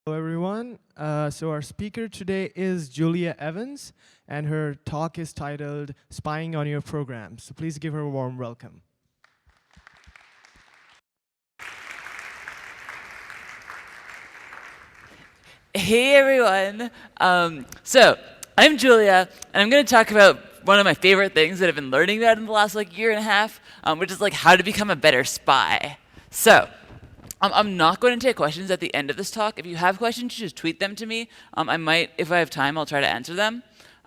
Hello, everyone. So our speaker today is Julia Evans, and her talk is titled Spying on Your Programs. So please give her a warm welcome. Hey everyone. So I'm Julia, and I'm going to talk about one of my favorite things that I've been learning about in the last year and a half, which is how to become a better spy. So I'm not going to take questions at the end of this talk. If you have questions, just tweet them to me. I might, if I have time, I'll try to answer them.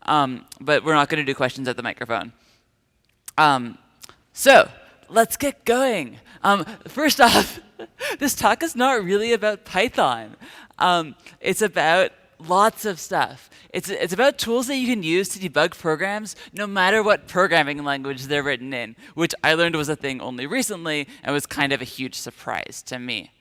But we're not going to do questions at the microphone. So let's get going. First off, this talk is not really about Python. It's about lots of stuff. It's about tools that you can use to debug programs no matter what programming language they're written in, which I learned was a thing only recently and was kind of a huge surprise to me.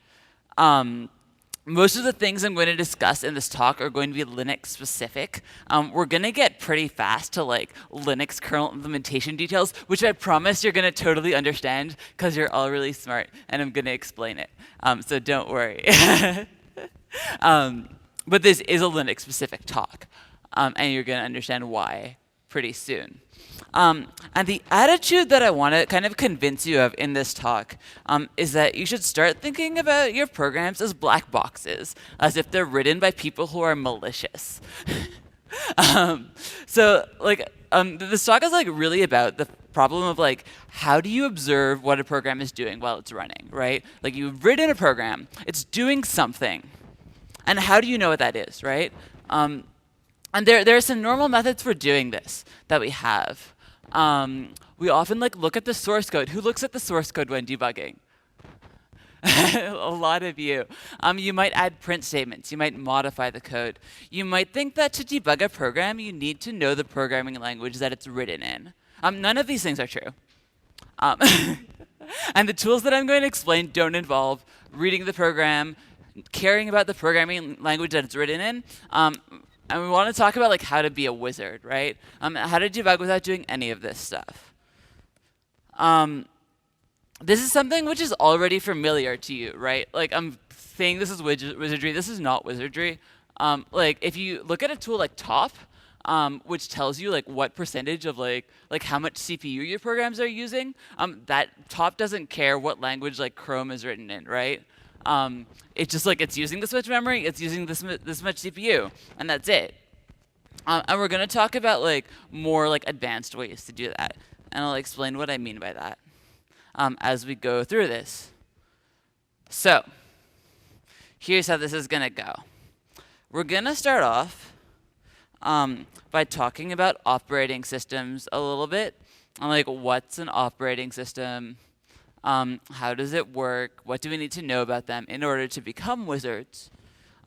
Most of the things I'm going to discuss in this talk are going to be Linux specific. We're going to get pretty fast to Linux kernel implementation details, which I promise you're going to totally understand because you're all really smart and I'm going to explain it. So don't worry. But this is a Linux specific talk, and you're going to understand why pretty soon. And the attitude that I want to kind of convince you of in this talk is that you should start thinking about your programs as black boxes, as if they're written by people who are malicious. This talk is really about the problem of how do you observe what a program is doing while it's running, right? You've written a program, it's doing something, and how do you know what that is, right? And there are some normal methods for doing this that we have. We often look at the source code. Who looks at the source code when debugging? A lot of you. You might add print statements. You might modify the code. You might think that to debug a program, you need to know the programming language that it's written in. None of these things are true. And the tools that I'm going to explain don't involve reading the program, caring about the programming language that it's written in, and we want to talk about how to be a wizard, right? How to debug without doing any of this stuff. This is something which is already familiar to you, right? I'm saying this is wizardry. This is not wizardry. If you look at a tool like top, which tells you what percentage of how much CPU your programs are using, that top doesn't care what language Chrome is written in, right? It's just it's using this much memory, it's using this much CPU, and that's it. And we're going to talk about more advanced ways to do that, and I'll explain what I mean by that as we go through this. So here's how this is going to go. We're going to start off by talking about operating systems a little bit, and what's an operating system? How does it work? What do we need to know about them in order to become wizards?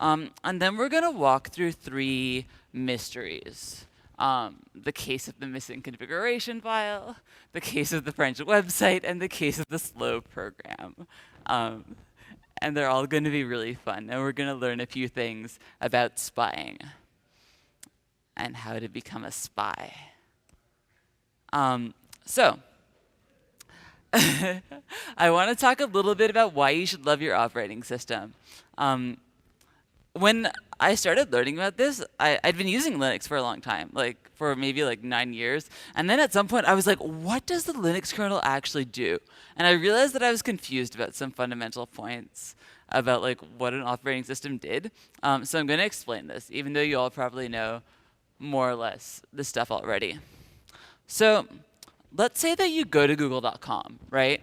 And then we're going to walk through 3 mysteries. The case of the missing configuration file, the case of the French website, and the case of the slow program. And they're all going to be really fun. And we're going to learn a few things about spying and how to become a spy. I want to talk a little bit about why you should love your operating system. When I started learning about this, I'd been using Linux for a long time, for maybe 9 years. And then at some point I was what does the Linux kernel actually do? And I realized that I was confused about some fundamental points about what an operating system did. So I'm going to explain this, even though you all probably know more or less this stuff already. So let's say that you go to google.com, right?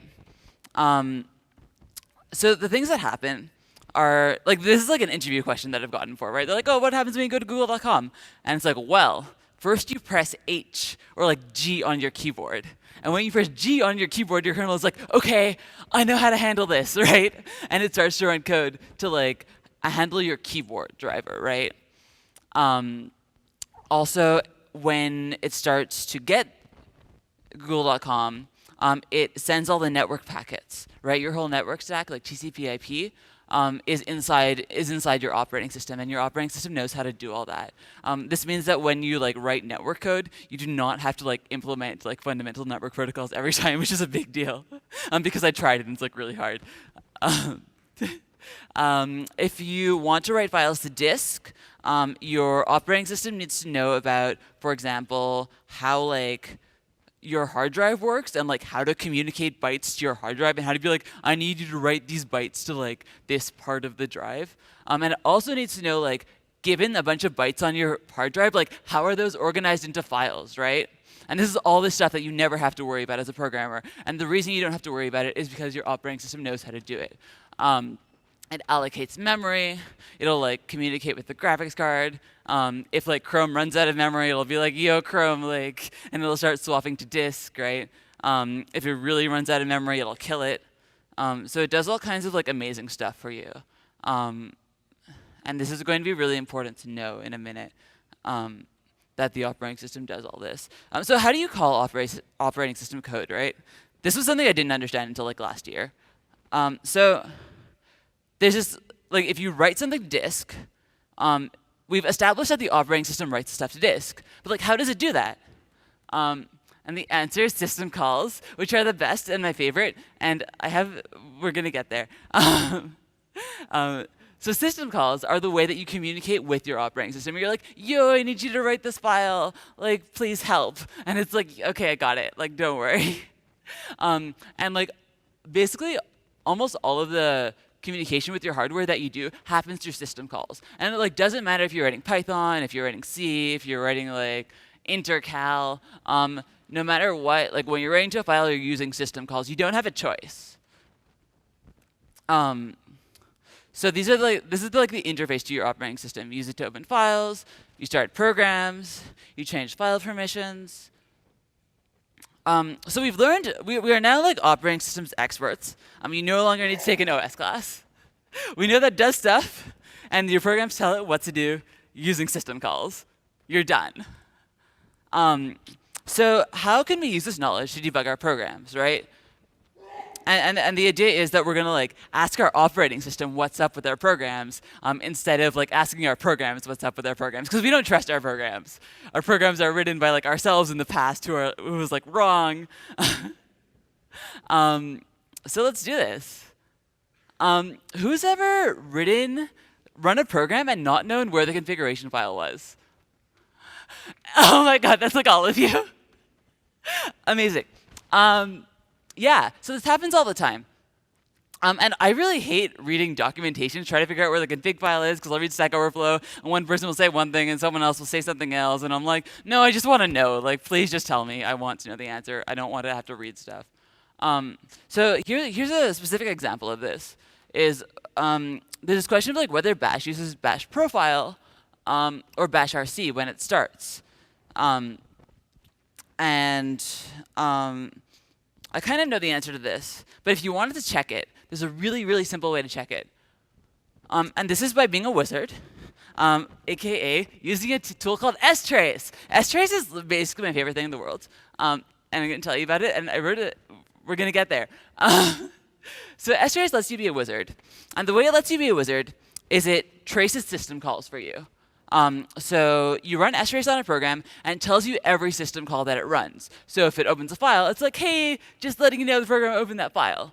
So the things that happen are, this is an interview question that I've gotten before, right? They're oh, what happens when you go to google.com? And it's well, first you press H or G on your keyboard. And when you press G on your keyboard, your kernel is okay, I know how to handle this, right? And it starts to run code to handle your keyboard driver, right? Also, when it starts to get google.com, it sends all the network packets, right? Your whole network stack, TCP/IP, is inside your operating system, and your operating system knows how to do all that. This means that when you write network code, you do not have to implement fundamental network protocols every time, which is a big deal, because I tried it and it's really hard. If you want to write files to disk, your operating system needs to know about, for example, how like your hard drive works and like how to communicate bytes to your hard drive and how to be like, I need you to write these bytes to like this part of the drive. And it also needs to know like, given a bunch of bytes on your hard drive, like how are those organized into files, right? And this is all this stuff that you never have to worry about as a programmer. And the reason you don't have to worry about it is because your operating system knows how to do it. It allocates memory. It'll like communicate with the graphics card. If like Chrome runs out of memory, it'll be like, yo, Chrome, like, and it'll start swapping to disk, right? If it really runs out of memory, it'll kill it. So it does all kinds of like amazing stuff for you. And this is going to be really important to know in a minute, that the operating system does all this. So how do you call operating system code, right? This was something I didn't understand until like last year. So there's this, like if you write something to disk, we've established that the operating system writes stuff to disk. But like, how does it do that? And the answer is system calls, which are the best and my favorite. And we're going to get there. So system calls are the way that you communicate with your operating system. You're like, yo, I need you to write this file. Like, please help. And it's like, OK, I got it. Like, don't worry. And like, basically, almost all of the communication with your hardware that you do happens through system calls. And it like doesn't matter if you're writing Python, if you're writing C, if you're writing like intercal. No matter what, like when you're writing to a file, you're using system calls. You don't have a choice. So this is like the interface to your operating system. You use it to open files. You start programs. You change file permissions. So we've learned, we are now like operating systems experts. You no longer need to take an OS class. We know that does stuff, and your programs tell it what to do using system calls. You're done. So how can we use this knowledge to debug our programs, right? And the idea is that we're going to like ask our operating system what's up with our programs instead of like asking our programs what's up with our programs, because we don't trust our programs. Our programs are written by like ourselves in the past who was like wrong. So let's do this. Who's ever run a program and not known where the configuration file was? Oh my God, that's like all of you. Amazing. Yeah, so this happens all the time. And I really hate reading documentation to try to figure out where the config file is, because I'll read Stack Overflow, and one person will say one thing, and someone else will say something else, and I'm like, no, I just want to know. Like, please just tell me. I want to know the answer. I don't want to have to read stuff. So here's a specific example of this. There's this question of like whether bash uses bash profile or bash rc when it starts. I kind of know the answer to this, but if you wanted to check it, there's a really, really simple way to check it. And this is by being a wizard, aka using a tool called STRACE. STRACE is basically my favorite thing in the world. And I'm going to tell you about it, and I wrote it. We're going to get there. So STRACE lets you be a wizard. And the way it lets you be a wizard is it traces system calls for you. So you run STRACE on a program, and it tells you every system call that it runs. So if it opens a file, it's like, hey, just letting you know the program opened that file.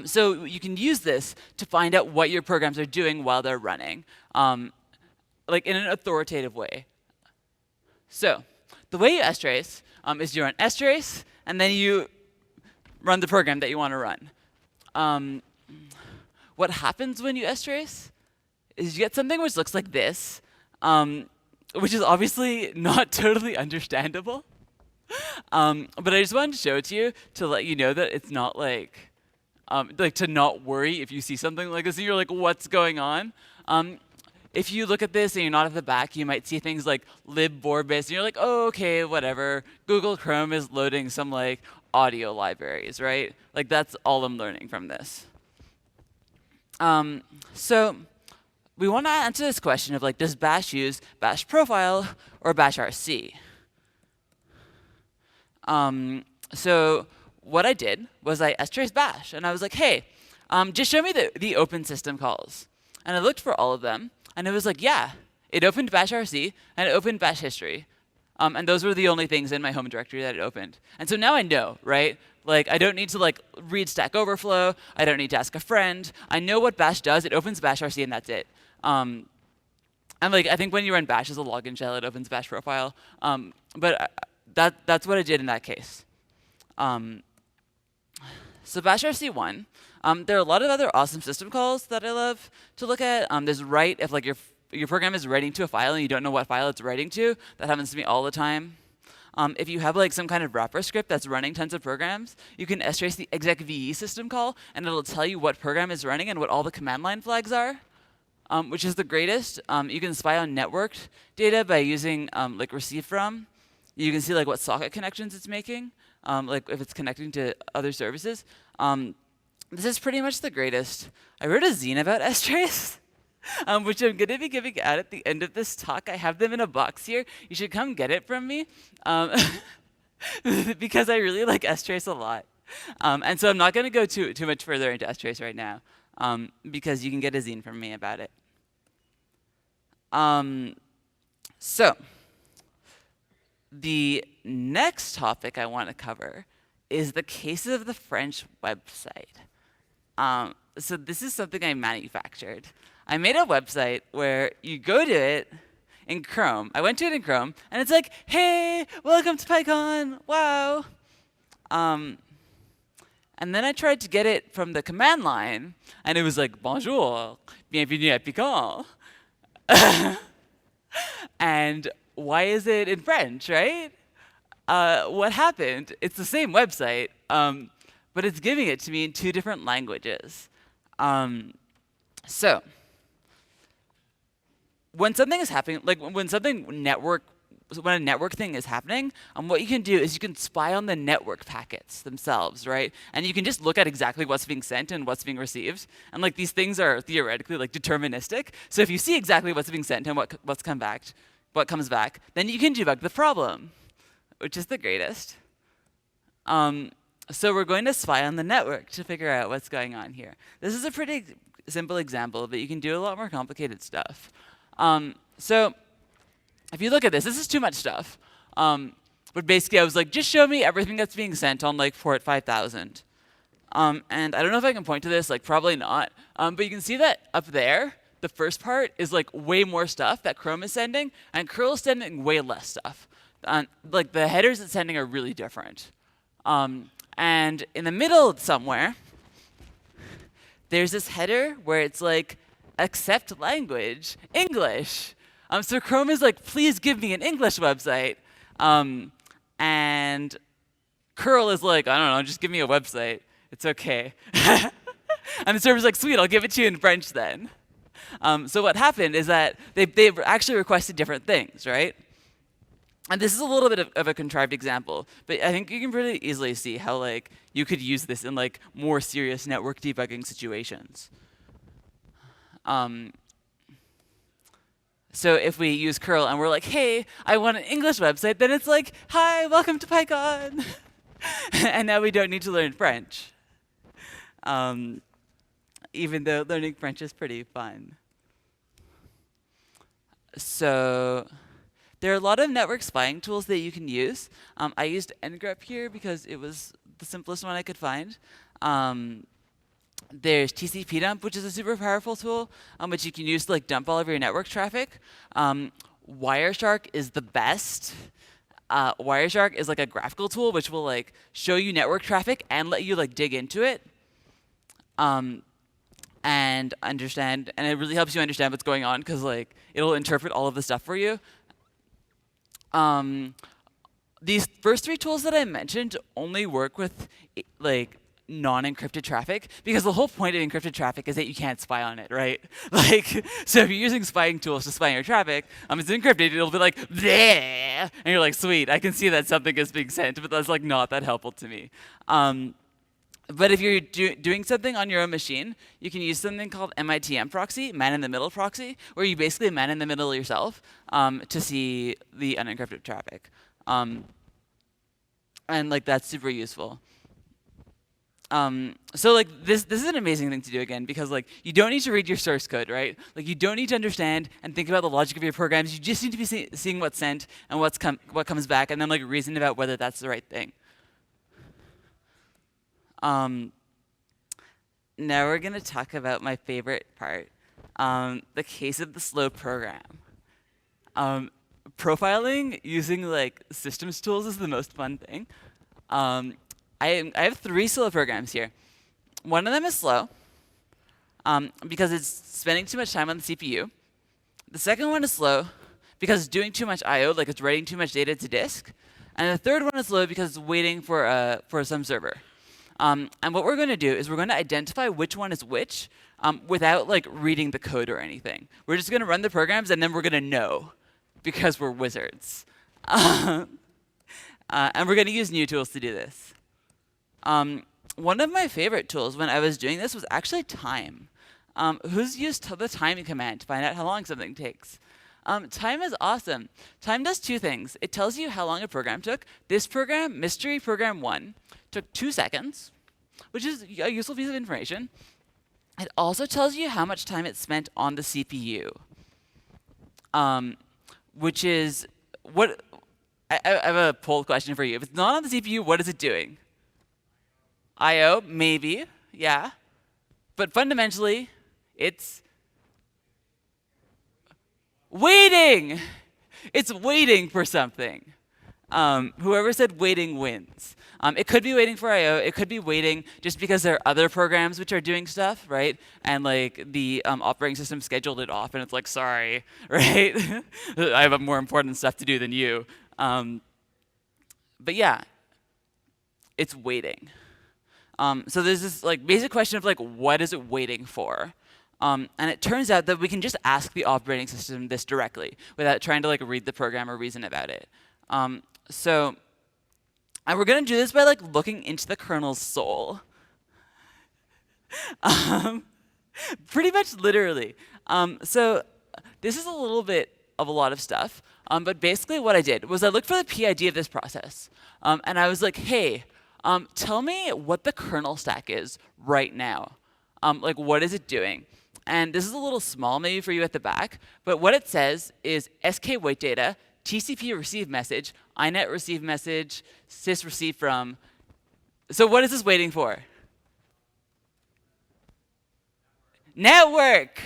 So you can use this to find out what your programs are doing while they're running, like in an authoritative way. So the way you strace is you run strace, and then you run the program that you want to run. What happens when you strace is you get something which looks like this, which is obviously not totally understandable. But I just wanted to show it to you to let you know that it's not like to not worry if you see something like this and you're like, what's going on? If you look at this and you're not at the back, you might see things like libvorbis, and you're like, oh, okay, whatever. Google Chrome is loading some like audio libraries, right? Like that's all I'm learning from this. So we want to answer this question of like, does bash use bash profile or bash rc? So what I did was I straced bash, and I was like, hey, just show me the open system calls. And I looked for all of them, and it was like, yeah, it opened bash rc, and it opened bash history. And those were the only things in my home directory that it opened. And so now I know, right? Like, I don't need to like read Stack Overflow. I don't need to ask a friend. I know what bash does. It opens bash RC and that's it. And like, I think when you run bash as a login shell, it opens bash profile. But that's what I did in that case. So bash RC1. There are a lot of other awesome system calls that I love to look at. There's write if like your program is writing to a file and you don't know what file it's writing to. That happens to me all the time. If you have like some kind of wrapper script that's running tons of programs, you can strace the execve system call, and it'll tell you what program is running and what all the command line flags are, which is the greatest. You can spy on networked data by using like receive from. You can see like what socket connections it's making, like if it's connecting to other services. This is pretty much the greatest. I wrote a zine about STRACE. Which I'm going to be giving out at the end of this talk. I have them in a box here. You should come get it from me because I really like STRACE a lot. And so I'm not going to go too much further into STRACE right now because you can get a zine from me about it. So the next topic I want to cover is the case of the French website. So this is something I manufactured. I made a website where you go to it in Chrome. I went to it in Chrome, and it's like, hey, welcome to PyCon, wow. And then I tried to get it from the command line, and it was like, bonjour, bienvenue à PyCon. And why is it in French, right? What happened? It's the same website, but it's giving it to me in 2 different languages. So when something is happening, like when a network thing is happening, what you can do is you can spy on the network packets themselves, right? And you can just look at exactly what's being sent and what's being received. And like these things are theoretically like deterministic. So if you see exactly what's being sent and what comes back, then you can debug the problem, which is the greatest. So we're going to spy on the network to figure out what's going on here. This is a pretty simple example, but you can do a lot more complicated stuff. So if you look at this is too much stuff. But basically, I was like, just show me everything that's being sent on like port 5000. And I don't know if I can point to this, like probably not. But you can see that up there, the first part is like way more stuff that Chrome is sending, and curl is sending way less stuff. Like the headers it's sending are really different. And in the middle somewhere, there's this header where it's like, accept language, English. So Chrome is like, please give me an English website. And curl is like, I don't know, just give me a website. It's okay. And the server's like, sweet, I'll give it to you in French then. So what happened is that they actually requested different things, right? And this is a little bit of a contrived example, but I think you can pretty easily see how like you could use this in like more serious network debugging situations. So if we use curl and we're like, hey, I want an English website, then it's like, hi, welcome to PyCon. And now we don't need to learn French. Even though learning French is pretty fun. So there are a lot of network spying tools that you can use. I used ngrep here because it was the simplest one I could find. There's TCP dump, which is a super powerful tool, which you can use to like dump all of your network traffic. Wireshark is the best. Wireshark is like a graphical tool which will like show you network traffic and let you like dig into it. And understand, and it really helps you understand what's going on because like it'll interpret all of the stuff for you. These first 3 tools that I mentioned only work with like non-encrypted traffic because the whole point of encrypted traffic is that you can't spy on it, right? Like, so if you're using spying tools to spy on your traffic, it's encrypted, it'll be like, bleh! And you're like, sweet, I can see that something is being sent, but that's like not that helpful to me. But if you're doing something on your own machine, you can use something called MITM proxy, man-in-the-middle proxy, where you basically man-in-the-middle yourself to see the unencrypted traffic. And like that's super useful. So like this is an amazing thing to do again because like you don't need to read your source code, right? Like you don't need to understand and think about the logic of your programs. You just need to be seeing what's sent and what comes back, and then like reason about whether that's the right thing. Now we're going to talk about my favorite part, the case of the slow program. Profiling using like systems tools is the most fun thing. I have 3 slow programs here. One of them is slow because it's spending too much time on the CPU. The second one is slow because it's doing too much I/O, like it's writing too much data to disk. And the third one is slow because it's waiting for some server. And what we're going to do is we're going to identify which one is which without like reading the code or anything. We're just going to run the programs and then we're going to know because we're wizards. And we're going to use new tools to do this. One of my favorite tools when I was doing this was actually time. Who's used the time command to find out how long something takes? Time is awesome. Time does 2 things. It tells you how long a program took. This program, mystery program 1, took 2 seconds, which is a useful piece of information. It also tells you how much time it spent on the CPU, which is what I have a poll question for you. If it's not on the CPU, what is it doing? I/O, maybe, yeah. But fundamentally, it's waiting. It's waiting for something. Whoever said waiting wins. It could be waiting for I/O. It could be waiting just because there are other programs which are doing stuff, right? And like the operating system scheduled it off, and it's like, sorry, right? I have more important stuff to do than you. But yeah, it's waiting. So there's this like basic question of like, what is it waiting for? And it turns out that we can just ask the operating system this directly without trying to like read the program or reason about it. And we're going to do this by like looking into the kernel's soul. Pretty much literally. So this is a little bit of a lot of stuff. But basically what I did was I looked for the PID of this process. And I was like, hey, tell me what the kernel stack is right now. Like, what is it doing? And this is a little small maybe for you at the back, but what it says is sk wait data, TCP receive message, inet receive message, sys receive from. So what is this waiting for? Network.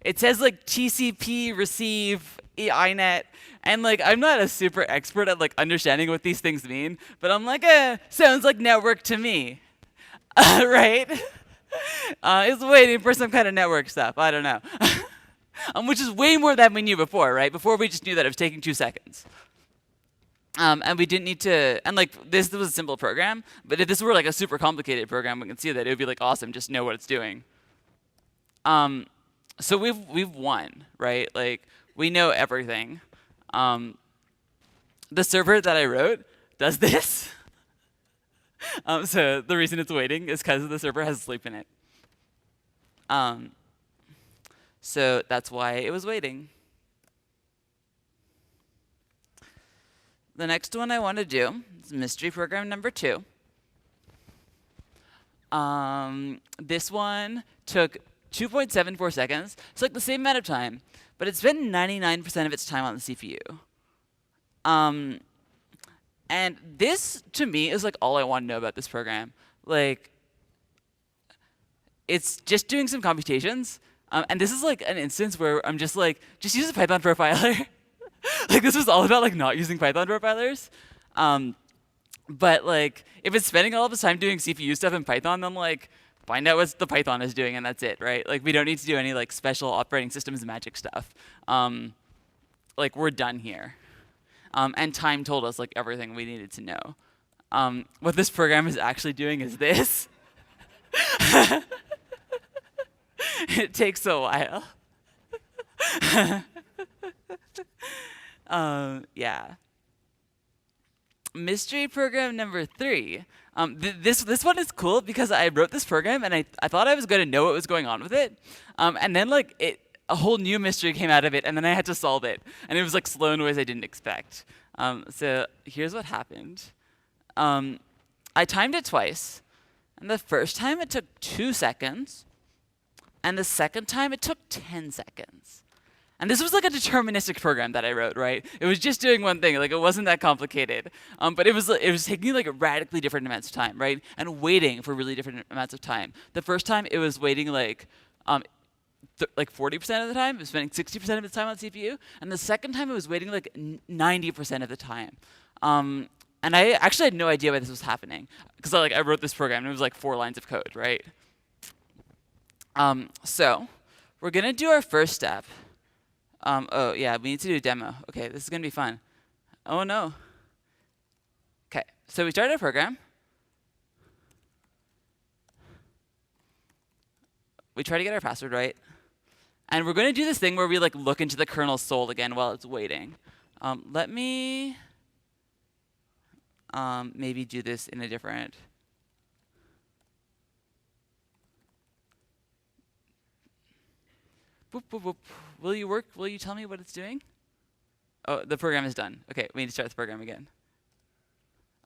It says like TCP receive inet, and like I'm not a super expert at like understanding what these things mean, but I'm like, sounds like network to me, right? It's waiting for some kind of network stuff. I don't know. Which is way more than we knew before, right? Before we just knew that it was taking 2 seconds. And we didn't need to, and like this was a simple program, but if this were like a super complicated program, we can see that it would be like awesome, just know what it's doing. So we've won, right? Like we know everything. The server that I wrote does this. So the reason it's waiting is because the server has sleep in it. So that's why it was waiting. The next one I want to do is mystery program number 2. This one took 2.74 seconds. It's like the same amount of time, but it spent 99% of its time on the CPU. And this, to me, is like all I want to know about this program. Like, it's just doing some computations. And this is like an instance where I'm just like, just use a Python profiler. Like, this was all about like not using Python profilers. But like, if it's spending all of its time doing CPU stuff in Python, then like, find out what the Python is doing, and that's it, right? Like, we don't need to do any like special operating systems magic stuff. Like, we're done here. And time told us like everything we needed to know. What this program is actually doing is this. It takes a while. Yeah. Mystery program number 3. This one is cool because I wrote this program and I thought I was going to know what was going on with it. And then like a whole new mystery came out of it, and then I had to solve it. And it was like slow in ways I didn't expect. So here's what happened. I timed it twice. And the first time it took 2 seconds. And the second time it took 10 seconds. And this was like a deterministic program that I wrote, right? It was just doing one thing, like it wasn't that complicated. But it was taking like radically different amounts of time, right? And waiting for really different amounts of time. The first time it was waiting like 40% of the time, it was spending 60% of its time on CPU. And the second time it was waiting like 90% of the time. And I actually had no idea why this was happening. Because I wrote this program and it was like 4 lines of code, right? So we're gonna do our first step. Oh yeah, we need to do a demo. Okay, this is gonna be fun. Oh no. Okay, so we started our program. We try to get our password right. And we're gonna do this thing where we like look into the kernel's soul again while it's waiting. Let me maybe do this in a different. Boop, boop, boop. Will you work? Will you tell me what it's doing? Oh, the program is done. Okay, we need to start the program again.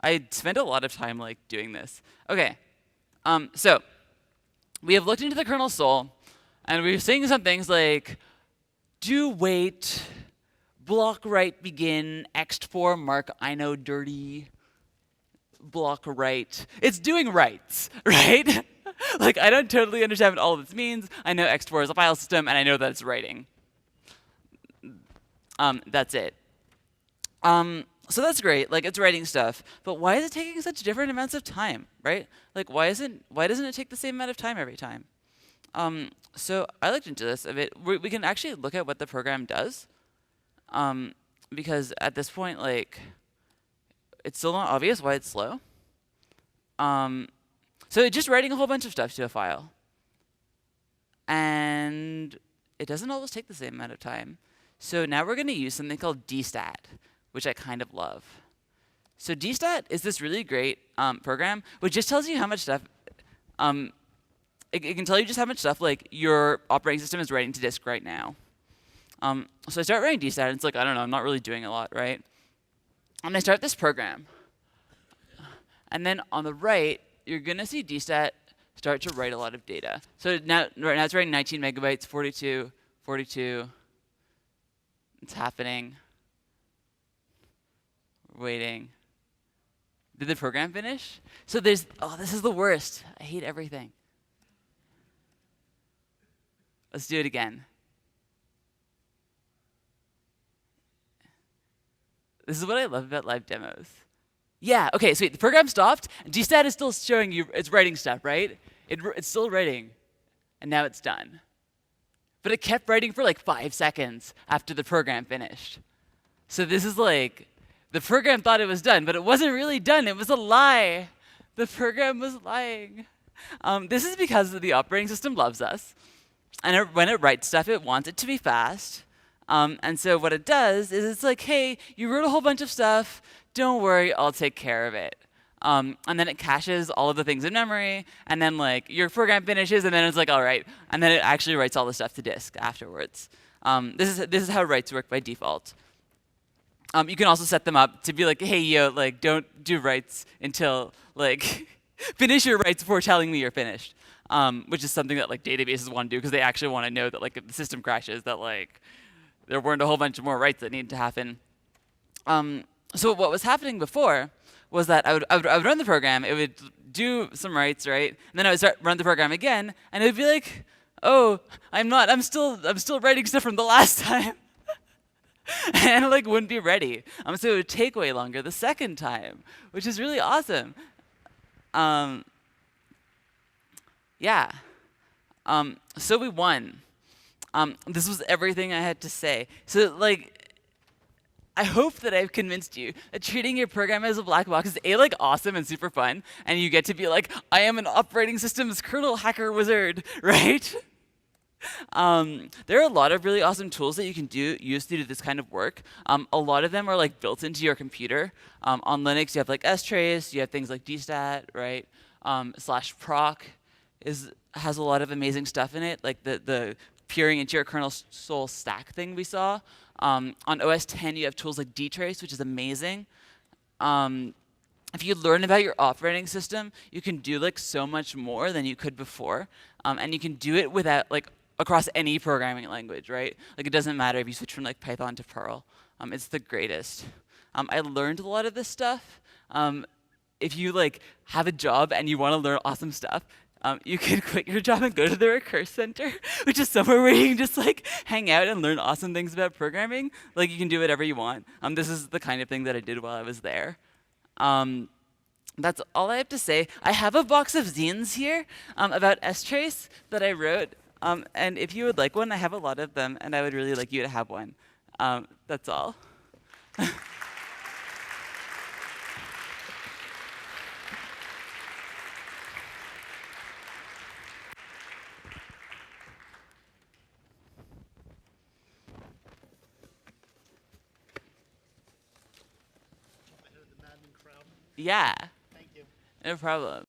I spent a lot of time like doing this. Okay, so we have looked into the kernel soul, and we're saying some things like do wait, block write begin, ext4 mark I know dirty, block write. It's doing writes, right? Like, I don't totally understand what all of this means. I know ext4 is a file system, and I know that it's writing. That's it. So that's great. Like, it's writing stuff. But why is it taking such different amounts of time, right? Like, why doesn't it take the same amount of time every time? So I looked into this a bit. We can actually look at what the program does. Because at this point, like, it's still not obvious why it's slow. So it's just writing a whole bunch of stuff to a file. And it doesn't always take the same amount of time. So now we're going to use something called dstat, which I kind of love. So dstat is this really great program which just tells you how much stuff, it can tell you just how much stuff like your operating system is writing to disk right now. So I start writing dstat, and it's like, I don't know, I'm not really doing a lot, right? And I start this program. And then on the right, you're going to see dstat start to write a lot of data. So right now it's writing 19 megabytes, 42, 42. It's happening. Waiting. Did the program finish? So this is the worst. I hate everything. Let's do it again. This is what I love about live demos. Yeah, okay, sweet. The program stopped. Dstat is still showing you it's writing stuff, right? It's still writing. And now it's done. But it kept writing for like 5 seconds after the program finished. So this is like, the program thought it was done, but it wasn't really done. It was a lie. The program was lying. This is because the operating system loves us. And when it writes stuff, it wants it to be fast. And so what it does is it's like, hey, you wrote a whole bunch of stuff. Don't worry, I'll take care of it. And then it caches all of the things in memory, and then like your program finishes, and then it's like, all right, and then it actually writes all the stuff to disk afterwards. This is how writes work by default. You can also set them up to be like, hey, yo, like don't do writes until like finish your writes before telling me you're finished, which is something that like databases want to do because they actually want to know that like if the system crashes, that like there weren't a whole bunch of more writes that needed to happen. So what was happening before was that I would run the program, it would do some writes, right? And then I would run the program again, and it would be like, oh, I'm still writing stuff from the last time. And it like wouldn't be ready. So it would take way longer the second time, which is really awesome. Yeah. So we won. This was everything I had to say. So like, I hope that I've convinced you that treating your program as a black box is like awesome and super fun, and you get to be like, I am an operating systems kernel hacker wizard, right? There are a lot of really awesome tools that you can use to do this kind of work. A lot of them are like built into your computer. On Linux, you have like STRACE, you have things like dstat, right? /proc has a lot of amazing stuff in it, like the peering into your kernel soul stack thing we saw. On OS 10, you have tools like dtrace, which is amazing. If you learn about your operating system, you can do like so much more than you could before, and you can do it without like across any programming language, right? Like it doesn't matter if you switch from like Python to Perl. It's the greatest. I learned a lot of this stuff. If you like have a job and you want to learn awesome stuff, you can quit your job and go to the Recurse Center, which is somewhere where you can just like hang out and learn awesome things about programming. Like you can do whatever you want. This is the kind of thing that I did while I was there. That's all I have to say. I have a box of zines here about STRACE that I wrote. And if you would like one, I have a lot of them, and I would really like you to have one. That's all. Yeah. Thank you. No problem.